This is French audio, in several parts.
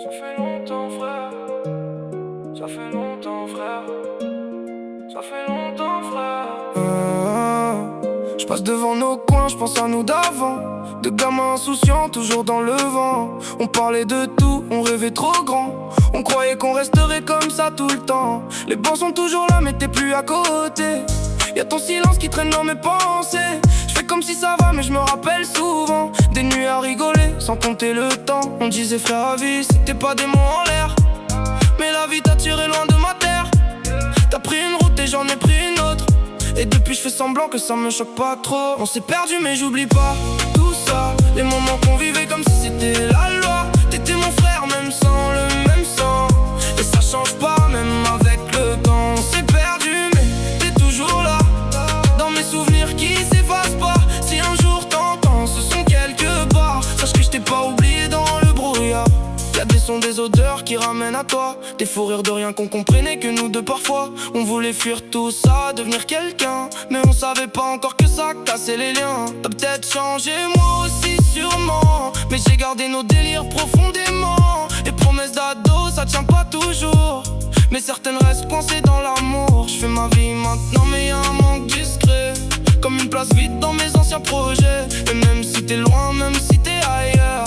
Ça fait longtemps, frère. Ça fait longtemps, frère. Ça fait longtemps, frère. Je passe devant nos coins, je pense à nous d'avant. De gamins insouciants, toujours dans le vent. On parlait de tout, on rêvait trop grand. On croyait qu'on resterait comme ça tout le temps. Les bons sont toujours là, mais t'es plus à côté. Y'a ton silence qui traîne dans mes pensées. Je fais comme si ça va, mais je me rappelle souvent des nuits à rigoler, sans compter le temps. On disait frère à vie, c'était pas des mots en l'air. Mais la vie t'a tiré loin de ma terre. T'as pris une route et j'en ai pris une autre. Et depuis je fais semblant que ça me choque pas trop. On s'est perdu mais j'oublie pas tout ça. Les moments qu'on vivait comme si c'était la loi. T'étais mon frère même sans le même sang. Et ça change pas même avec le temps. On s'est perdu mais t'es toujours là. Dans mes souvenirs qui s'effacent pas. Si un jour t'entends ce son quelque part, sache que je t'ai pas oublié dans le brouillard. Y'a des sons, des odeurs qui ramènent à toi. Des fous rires de rien qu'on comprenait que nous deux parfois. On voulait fuir tout ça, devenir quelqu'un. Mais on savait pas encore que ça cassait les liens. T'as peut-être changé, moi aussi sûrement. Mais j'ai gardé nos délires profondément. Les promesses d'ado, ça tient pas toujours. Mais certaines restent coincées dans l'amour. Je fais ma vie maintenant mais y'a un manque discret. Comme une place vide dans mes anciens projets. Et même si t'es loin, même si t'es ailleurs,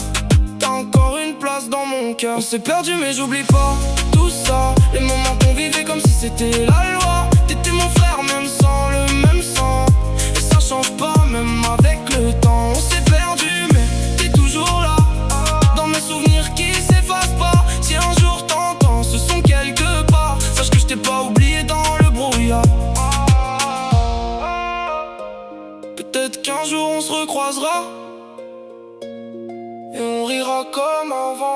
t'as encore une place dans mon cœur. On s'est perdu mais j'oublie pas tout ça. Les moments qu'on vivait comme si c'était la loi. T'étais mon frère même sans le même sang. Et ça change pas même avec le temps. On s'est perdu mais t'es toujours là. Dans mes souvenirs qui s'effacent pas. Si un jour t'entends ce son quelque part, sache que je t'ai pas oublié dans le brouillard. Peut-être qu'un jour on se recroisera et on rira comme avant.